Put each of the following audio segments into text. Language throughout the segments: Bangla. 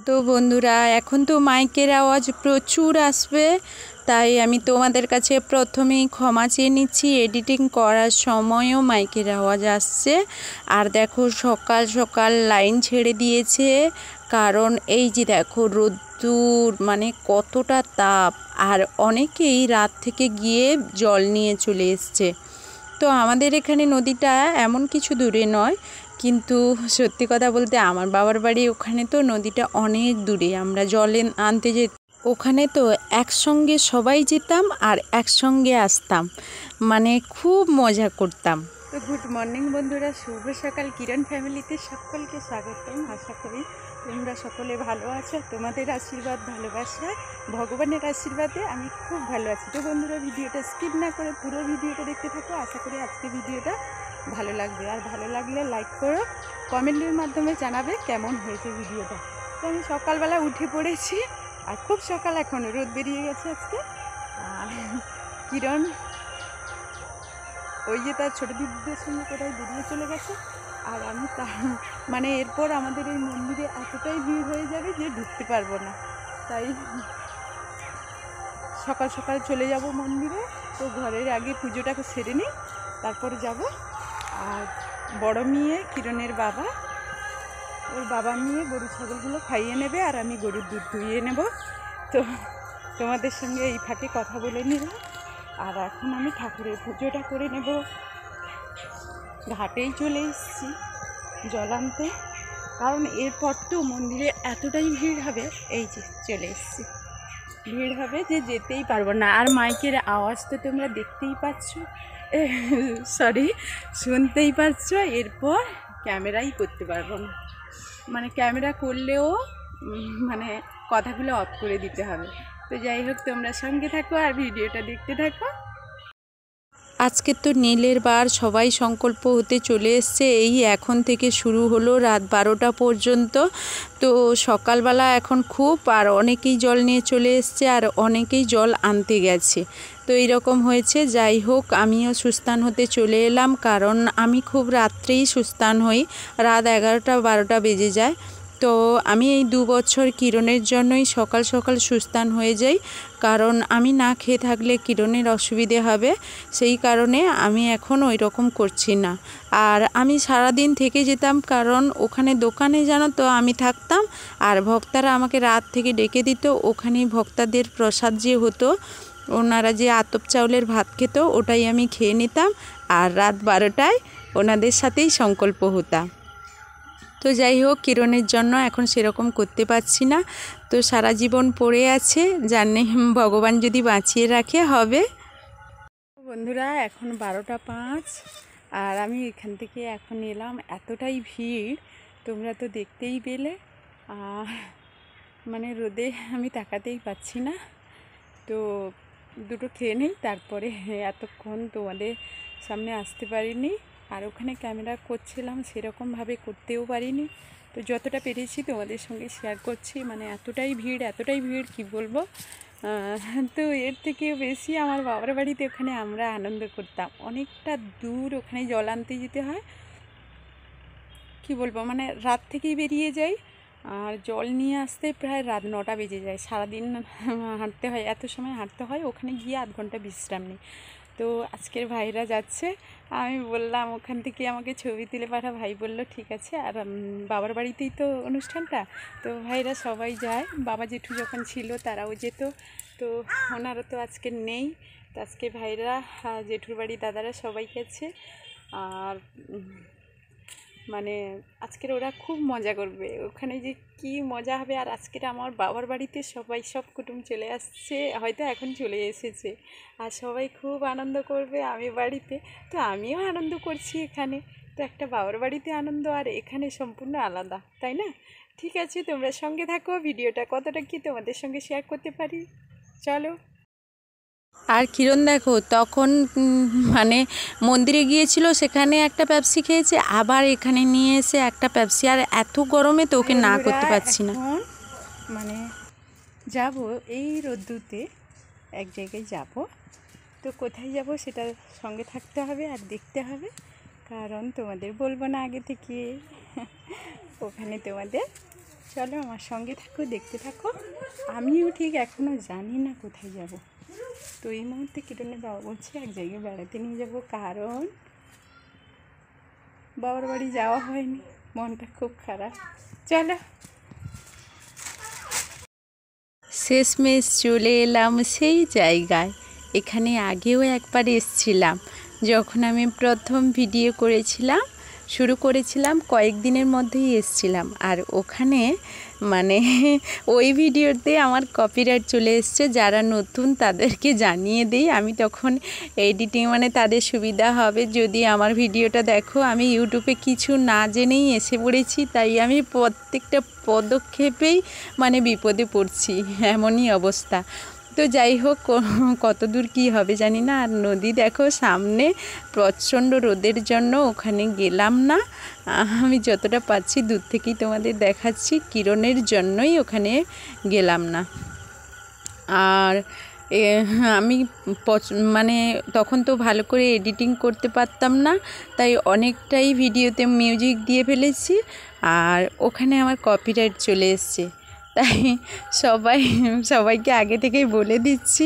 তো বন্ধুরা, এখন তো মাইকের আওয়াজ প্রচুর আসবে, তাই আমি তোমাদের কাছে প্রথমেই ক্ষমা চেয়ে নিচ্ছি। এডিটিং করার সময়ও মাইকের আওয়াজ আসছে। আর দেখো সকাল সকাল লাইন ছেড়ে দিয়েছে, কারণ এই যে দেখো রোদ্দুর মানে কতটা তাপ। আর অনেকেই রাত থেকে গিয়ে জল নিয়ে চলে এসছে। তো আমাদের এখানে নদীটা এমন কিছু দূরে নয়, কিন্তু সত্যি কথা বলতে আমার বাবার বাড়ি ওখানে তো নদীটা অনেক দূরে। আমরা জলে আনতে ওখানে তো একসঙ্গে সবাই যেতাম আর একসঙ্গে আসতাম, মানে খুব মজা করতাম। তো গুড মর্নিং বন্ধুরা, শুভ সকাল। কিরণ ফ্যামিলিতে সকলকে স্বাগতম। আশা করি তোমরা সকলে ভালো আছো। তোমাদের আশীর্বাদ, ভালোবাসা, ভগবানের আশীর্বাদে আমি খুব ভালো আছি। তো বন্ধুরা, ভিডিওটা স্কিপ না করে পুরো ভিডিওটা দেখতে থাকো। আশা করি আজকে ভিডিওটা ভালো লাগবে। আর ভালো লাগলে লাইক করো, কমেন্টের মাধ্যমে জানাবে কেমন হয়েছে ভিডিওটা। তো আমি সকালবেলা উঠে পড়েছি, আর খুব সকাল, এখন রোদ বেরিয়ে গেছে আজকে। আর কিরণ ওই যে তার ছোটো দিদিদের সঙ্গে কোথায় বেরিয়ে চলে গেছে। আর আমি মানে এরপর আমাদের এই মন্দিরে এতটাই ভিড় হয়ে যাবে যে ঢুকতে পারবো না, তাই সকাল সকাল চলে যাব মন্দিরে। তো ঘরের আগে পুজোটাকে সেরে নিই, তারপরে যাব। আর বড় মেয়ে কিরণের বাবা, ওর বাবা মেয়ে গরু ছাগলগুলো খাইয়ে নেবে, আর আমি গরুর দুধ দুইয়ে নেব। তো তোমাদের সঙ্গে এই ফাঁকে কথা বলে নিলাম। আর এখন আমি ঠাকুরের পুজোটা করে নেব। ঘাটেই চলে এসেছি জল আনতে, কারণ এরপর তো মন্দিরে এতটাই ভিড় হবে। এই যে চলে এসেছি, ভিড় হবে যে যেতেই পারবো না। আর মাইকের আওয়াজ তো তোমরা দেখতেই পাচ্ছ, সরি শুনতেই পাচ্ছ। এরপর ক্যামেরাই করতে পারবো না, মানে ক্যামেরা করলেও মানে কথাগুলো অফ করে দিতে হবে। তো যাই হোক, তোমরা সঙ্গে থাকো আর ভিডিওটা দেখতে থাকো। আজকে তো নীলের বার, সবাই সংকল্প হতে চলে এসছে। এই এখন থেকে শুরু হলো রাত 12টা পর্যন্ত। তো সকালবেলা এখন খুব, আর অনেকেই জল নিয়ে চলে এসছে, আর অনেকেই জল আনতে গেছে। তো এইরকম হয়েছে। যাই হোক, আমিও সুস্থান হতে চলে এলাম, কারণ আমি খুব রাত্রেই সুস্থান হই, রাত 11টা 12টা বেজে যায়। তো আমি এই 2 বছর কিরণের জন্যই সকাল সকাল সুস্থান হয়ে যাই, কারণ আমি না খেয়ে থাকলে কিরণের অসুবিধে হবে। সেই কারণে আমি এখন ওই রকম করছি না। আর আমি সারাদিন থেকে যেতাম, কারণ ওখানে দোকানে জানো তো আমি থাকতাম, আর ভক্তারা আমাকে রাত থেকে ডেকে দিত। ওখানেই ভক্তাদের প্রসাদ যে হতো, ওনারা যে আতপ চাউলের ভাত খেত, ওটাই আমি খেয়ে নিতাম। আর রাত 12টায় ওনাদের সাথেই সংকল্প হতাম। তো যাই হোক, কিরণের জন্য এখন সেরকম করতে পারছি না। তো সারা জীবন পড়ে আছে, জানি ভগবান যদি বাঁচিয়ে রাখে হবে। বন্ধুরা, এখন 12টা 5, আর আমি এখান থেকে এখন এলাম। এতটাই ভিড় তোমরা তো দেখতেই পেলে। মানে রোদে আমি তাকাতেই পাচ্ছি না। তো দুটো খেয়ে নেই, তারপরে এতক্ষণ তোমাদের সামনে আসতে পারিনি। আর ওখানে ক্যামেরা করছিলাম, সেরকমভাবে করতেও পারিনি। তো যতটা পেরেছি তোমাদের সঙ্গে শেয়ার করছি। মানে এতটাই ভিড় কি বলবো। তো এর থেকেও বেশি আমার বাবার বাড়িতে, ওখানে আমরা আনন্দ করতাম। অনেকটা দূর, ওখানে জল আনতে যেতে হয়। কি বলবো, মানে রাত থেকেই বেরিয়ে যাই, আর জল নিয়ে আসতে প্রায় রাত 9টা বেজে যায়। সারাদিন হাঁটতে হয়, এত সময় হাঁটতে হয়। ওখানে গিয়ে আধ ঘন্টা বিশ্রাম নেই। তো আজকের ভাইরা যাচ্ছে, আমি বললাম ওখান থেকে আমাকে ছবি তুলে পাঠা। ভাই বলল ঠিক আছে। আর বাবার বাড়িতেই তো অনুষ্ঠানটা, তো ভাইরা সবাই যায়। বাবা জেঠু যখন ছিল তারাও যেত, তো ওনারা তো আজকে নেই। তো আজকে ভাইরা, জেঠুর বাড়ি দাদারা সবাই গেছে। আর মানে আজকের ওরা খুব মজা করবে, ওখানে যে কি মজা হবে। আর আজকের আমার বাবার বাড়িতে সব কুটুম চলে আসছে, হয়তো এখন চলে এসেছে। আর সবাই খুব আনন্দ করবে আমি বাড়িতে। তো আমিও আনন্দ করছি এখানে। তো একটা বাবার বাড়িতে আনন্দ, আর এখানে সম্পূর্ণ আলাদা, তাই না? ঠিক আছে, তোমরা সঙ্গে থাকো। ভিডিওটা কতটা কি তোমাদের সঙ্গে শেয়ার করতে পারি, চলো। আর কিরণ দেখো, তখন মানে মন্দিরে গিয়েছিল, সেখানে একটা পেপসি খেয়েছে, আবার এখানে নিয়ে এসে একটা পেপসি। আর এত গরমে তো ওকে না করতে পারছি না। মানে যাব এই রোদ্দুতে এক জায়গায় যাব, তো কোথায় যাব সেটা সঙ্গে থাকতে হবে আর দেখতে হবে, কারণ তোমাদের বলবো না আগে থেকে। ওখানে তোমাদের চলো আমার সঙ্গে থাকো, দেখতে থাকো। আমিও ঠিক এখনও জানি না কোথায় যাব। তো এই মুহূর্তে কিরণের বাবা বলছে এক জায়গায় বেড়াতে নিয়ে যাব, কারণ বাবার বাড়ি যাওয়া হয়নি, মনটা খুব খারাপ। চলো, শেষমেশ চলে এলাম সেই জায়গায়। এখানে আগেও একবার এসেছিলাম, যখন আমি প্রথম ভিডিও করেছিলাম, শুরু করেছিলাম, কয়েকদিনের মধ্যেই এসেছিলাম। আর ওখানে মানে ওই ভিডিওতে আমার কপিরাইট চলে এসছে। যারা নতুন তাদেরকে জানিয়ে দিই, আমি তখন এডিটিং মানে তাদের সুবিধা হবে যদি আমার ভিডিওটা দেখো। আমি ইউটিউবে কিছু না জেনেই এসে পড়েছি, তাই আমি প্রত্যেকটা পদক্ষেপেই মানে বিপদে পড়ছি, এমনই অবস্থা। তো যাই হোক, কত দূর কী হবে জানি না। আর নদী দেখো সামনে, প্রচণ্ড রোদের জন্য ওখানে গেলাম না। আমি যতটা পাচ্ছি দূর থেকেই তোমাদের দেখাচ্ছি, কিরণের জন্যই ওখানে গেলাম না। আর আমি মানে তখন তো ভালো করে এডিটিং করতে পারতাম না, তাই অনেকটাই ভিডিওতে মিউজিক দিয়ে ফেলেছি। আর ওখানে আমার কপিরাইট চলে এসছে, তাই সবাইকে আগে থেকেই বলে দিচ্ছি,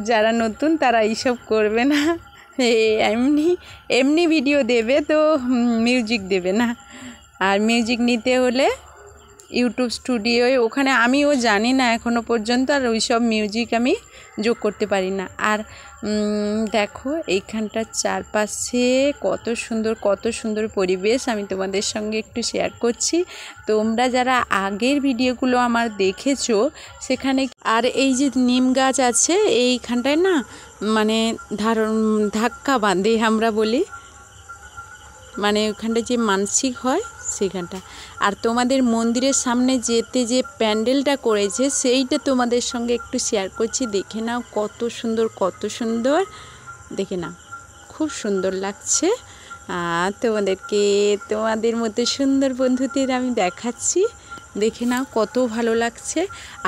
যারা নতুন তারা এইসব করবে না। এমনি ভিডিও দেবে তো মিউজিক দেবে না। আর মিউজিক নিতে হলে ইউটিউব স্টুডিওয়, ওখানে আমিও জানি না এখনও পর্যন্ত, আর ওই সব মিউজিক আমি যোগ করতে পারি না। আর দেখো এইখানটার চারপাশে কত সুন্দর পরিবেশ, আমি তোমাদের সঙ্গে একটু শেয়ার করছি। তোমরা যারা আগের ভিডিওগুলো আমার দেখেছো সেখানে, আর এই যে নিম গাছ আছে এইখানটায় না, মানে ধাক্কা বাঁধে আমরা বলি, মানে ওখানটায় যে মানসিক হয় সেখানটা। আর তোমাদের মন্দিরের সামনে যেতে যে প্যান্ডেলটা করেছে সেইটা তোমাদের সঙ্গে একটু শেয়ার করছি, দেখে নাও কত সুন্দর, দেখে নাও খুব সুন্দর লাগছে। তোমাদের মতো সুন্দর বন্ধুদের আমি দেখাচ্ছি, দেখে নাও কত ভালো লাগছে।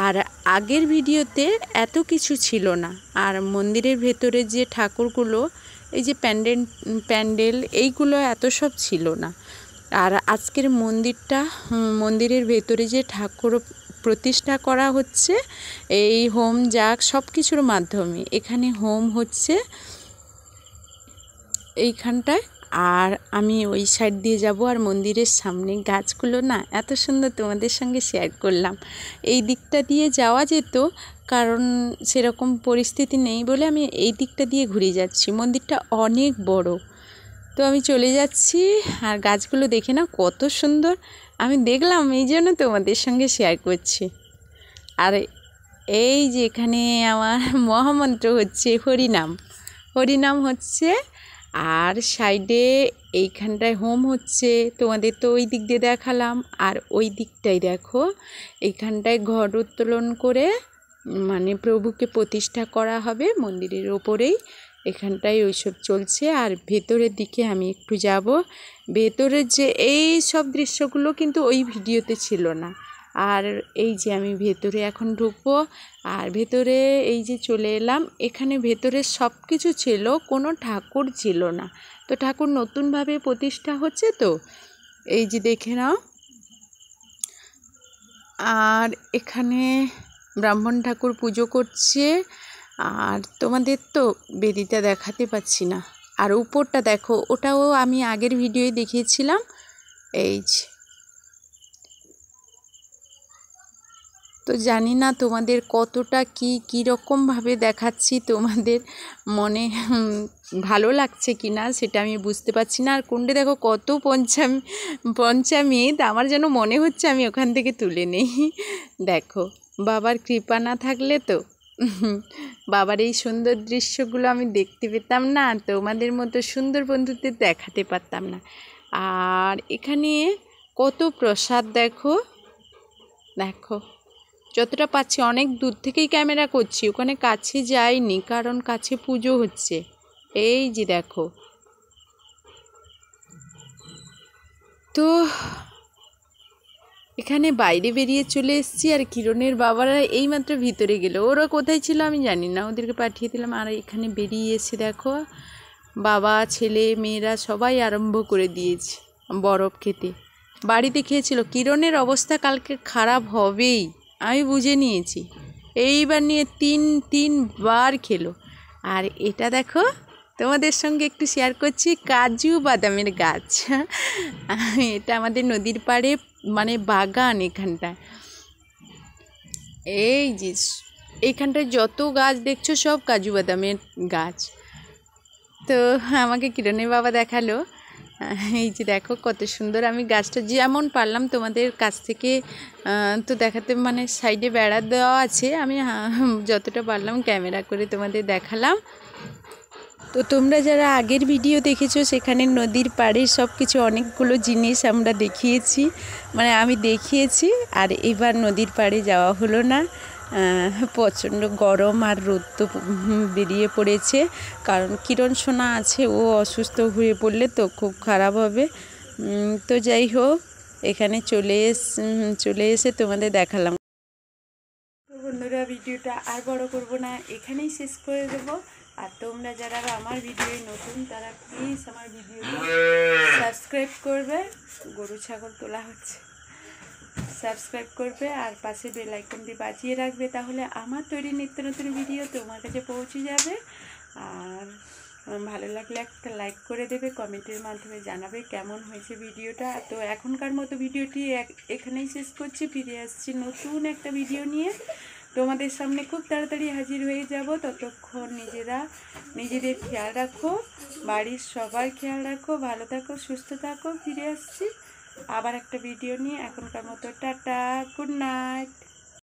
আর আগের ভিডিওতে এত কিছু ছিল না, আর মন্দিরের ভেতরে যে ঠাকুরগুলো, এই যে প্যান্ডেল এইগুলো এত সব ছিল না। আর আজকের মন্দিরের ভেতরে যে ঠাকুর প্রতিষ্ঠা করা হচ্ছে, এই হোম যাগ সব কিছুর মাধ্যমে এখানে হোম হচ্ছে এইখানটায়। আর আমি ওই সাইড দিয়ে যাব, আর মন্দিরের সামনে গাছগুলো না এত সুন্দর, তোমাদের সঙ্গে শেয়ার করলাম। এই দিকটা দিয়ে যাওয়া যেত, কারণ সেরকম পরিস্থিতি নেই বলে আমি এই দিকটা দিয়ে ঘুরে যাচ্ছি। মন্দিরটা অনেক বড়, তো আমি চলে যাচ্ছি। আর গাছগুলো দেখে না কত সুন্দর, আমি দেখলাম, এই জন্য তোমাদের সঙ্গে শেয়ার করছি। আর এই যে এখানে আমার মহামন্ত্র হচ্ছে, হরিনাম হচ্ছে। আর সাইডে এইখানটায় হোম হচ্ছে, তোমাদের তো ওই দিক দিয়ে দেখালাম। আর ওই দিকটাই দেখো, এইখানটায় ঘট উত্তোলন করে মানে প্রভুকে প্রতিষ্ঠা করা হবে মন্দিরের ওপরেই, এখানটায় ওইসব চলছে। আর ভেতরের দিকে আমি একটু যাব। ভেতরের যে এই সব দৃশ্যগুলো কিন্তু ওই ভিডিওতে ছিল না। আর এই যে আমি ভেতরে এখন ঢুকবো, আর ভেতরে এই যে চলে এলাম, এখানে ভেতরে সব কিছু ছিল, কোনো ঠাকুর ছিল না। তো ঠাকুর নতুনভাবে প্রতিষ্ঠা হচ্ছে, তো এই যে দেখে নাও। আর এখানে ব্রাহ্মণ ঠাকুর পুজো করছে। আর তোমাদের তো বেদিটা দেখাতে পাচ্ছি না। আর উপরটা দেখো, ওটাও আমি আগের ভিডিওয়ে দেখিয়েছিলাম। এই যে, তো জানি না তোমাদের কতটা কীরকমভাবে দেখাচ্ছি, তোমাদের মনে ভালো লাগছে কি না সেটা আমি বুঝতে পারছি না। আর কোনটা দেখো কত পঞ্চামৃত, আমার যেন মনে হচ্ছে আমি ওখান থেকে তুলে নেই। দেখো, বাবার কৃপা না থাকলে তো বাবার এই সুন্দর দৃশ্যগুলো আমি দেখতে পেতাম না, তোমাদের মতো সুন্দর বন্ধুদের দেখাতে পারতাম না। আর এখানে কত প্রসাদ দেখো যতটা পাচ্ছি, অনেক দূর থেকেই ক্যামেরা করছি, ওখানে কাছে যাইনি কারণ কাছে পুজো হচ্ছে। এই যে দেখো, তো এখানে বাইরে বেরিয়ে চলে এসেছি, আর কিরণের বাবারা এইমাত্র ভিতরে গেল। ওরা কোথায় ছিল আমি জানি না, ওদেরকে পাঠিয়ে দিলাম। আর এখানে বেরিয়ে এসে দেখো বাবা ছেলে মেয়েরা সবাই আরম্ভ করে দিয়েছে বরফ খেতে। বাড়িতে খেয়েছিল। কিরণের অবস্থা কালকে খারাপ হবেই, আমি বুঝে নিয়েছি। এইবার নিয়ে তিনবার খেলো। আর এটা দেখো তোমাদের সঙ্গে একটু শেয়ার করছি, কাজু বাদামের গাছ। এটা আমাদের নদীর পাড়ে মানে বাগান এখানটায়। এই যে এইখানটায় যত গাছ দেখছো সব কাজু বাদামের গাছ। তো আমাকে কিরণের বাবা দেখালো, এই যে দেখো কত সুন্দর। আমি গাছটা যেমন পারলাম তোমাদের কাছ থেকে তো দেখাতে, মানে সাইডে বেড়া দেওয়া আছে, আমি যতটা পারলাম ক্যামেরা করে তোমাদের দেখালাম। তো তোমরা যারা আগের ভিডিও দেখেছো সেখানে নদীর পাড়ে সব কিছু অনেকগুলো জিনিস আমরা দেখিয়েছি, মানে আমি দেখিয়েছি। আর এবার নদীর পাড়ে যাওয়া হলো না, প্রচণ্ড গরম আর রোদ তো বেরিয়ে পড়েছে। কারণ কিরণ সোনা আছে, ও অসুস্থ হয়ে পড়লে তো খুব খারাপ হবে। তো যাই হোক, এখানে চলে এসে তোমাদের দেখালাম। তো বন্ধুরা, ভিডিওটা আর বড় করব না, এখানেই শেষ করে দেবো। আর তোমরা যারা আমার ভিডিও নতুন তারা প্লিজ আমার ভিডিওটা সাবস্ক্রাইব করবে। গরু ছাগল তোলা হচ্ছে, সাবস্ক্রাইব করবে আর পাশে বেল আইকনটি বাজিয়ে রাখবে, তাহলে আমার তৈরি নিত্য নতুন ভিডিও তোমার কাছে পৌঁছে যাবে। আর ভালো লাগলে একটা লাইক করে দেবে, কমেন্টের মাধ্যমে জানাবে কেমন হয়েছে ভিডিওটা। তো এখনকার মতো ভিডিওটি এখানেই শেষ করছি, ফিরে আসছি নতুন একটা ভিডিও নিয়ে তোমাদের সামনে খুব তাড়াতাড়ি হাজির হয়ে যাব। ততক্ষণ নিজেদের খেয়াল রাখো, বাড়ির সবার খেয়াল রাখো, ভালো থাকো, সুস্থ থাকো। ফিরে আসছি আবার একটা ভিডিও নিয়ে। এখনকার মতো টাটা, গুড নাইট।